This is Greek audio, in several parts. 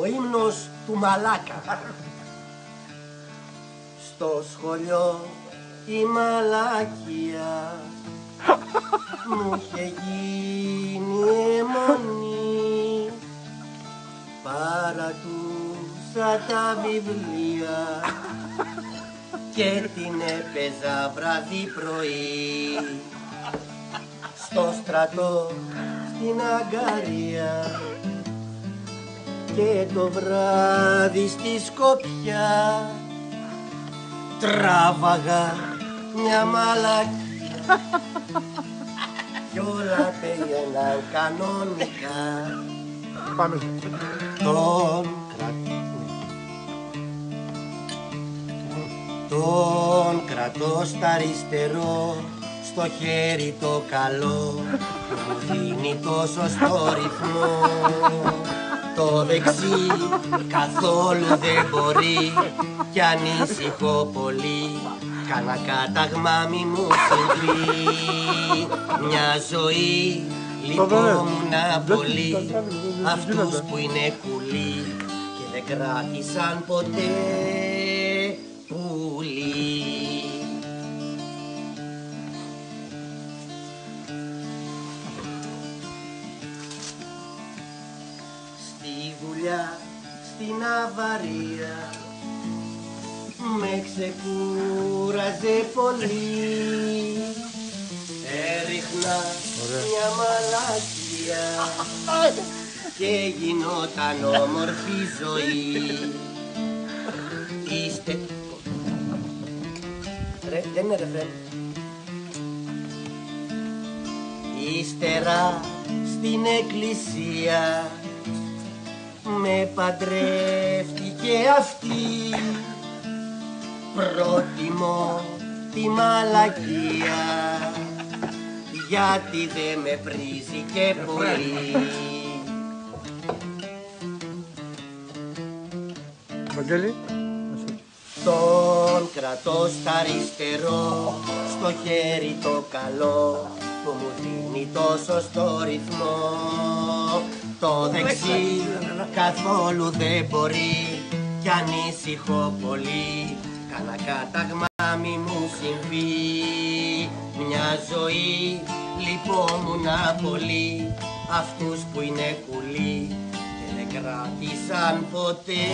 Ο ύμνος του Μαλάκα. Στο σχολείο η μαλακία μου είχε γίνει αιμονή. Παρατούσα τα βιβλία και την έπαιζα βράδυ πρωί. Στο στρατό, στην αγκαρία και το βράδυ στη Σκοπιά τράβαγα μια μαλακία κι όλα πήγαιναν κανονικά. Πάμε. Τον κρατώ στα αριστερό, στο χέρι το καλό που μου δίνει το σωστό ρυθμό. Το δεξί καθόλου δεν μπορεί κι ανησυχώ πολύ, κάνα κάταγμα μη μου συμβεί. Μια ζωή λυπόμουνα πολύ, αυτούς που είναι κουλοί και δεν κράτησαν ποτέ πουλί. Στη δουλειά, στην αβαρία με ξεκούραζε πολύ. Έριχνα μια μαλακία και γινόταν όμορφη ζωή. Είστε... Ρε, δεν είναι ρεφρέν. Ύστερα στην εκκλησία με παντρεύτηκε αυτή. Πρότιμο τη μαλακία γιατί δεν με πρίζει και πολύ. Βαγγέλη. Τον κρατώ στα αριστερό, στο χέρι το καλό που μου δίνει το σωστό ρυθμό. Το δεξί καθόλου δεν μπορεί κι ανησυχώ πολύ, κάνα κάταγμα μη μου συμβεί. Μια ζωή λυπόμουνα πολύ, αυτούς που είναι κουλοί και δεν κράτησαν ποτέ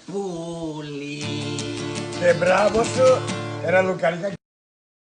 πουλί. Μπράβο σου, ένα λουκαρικά.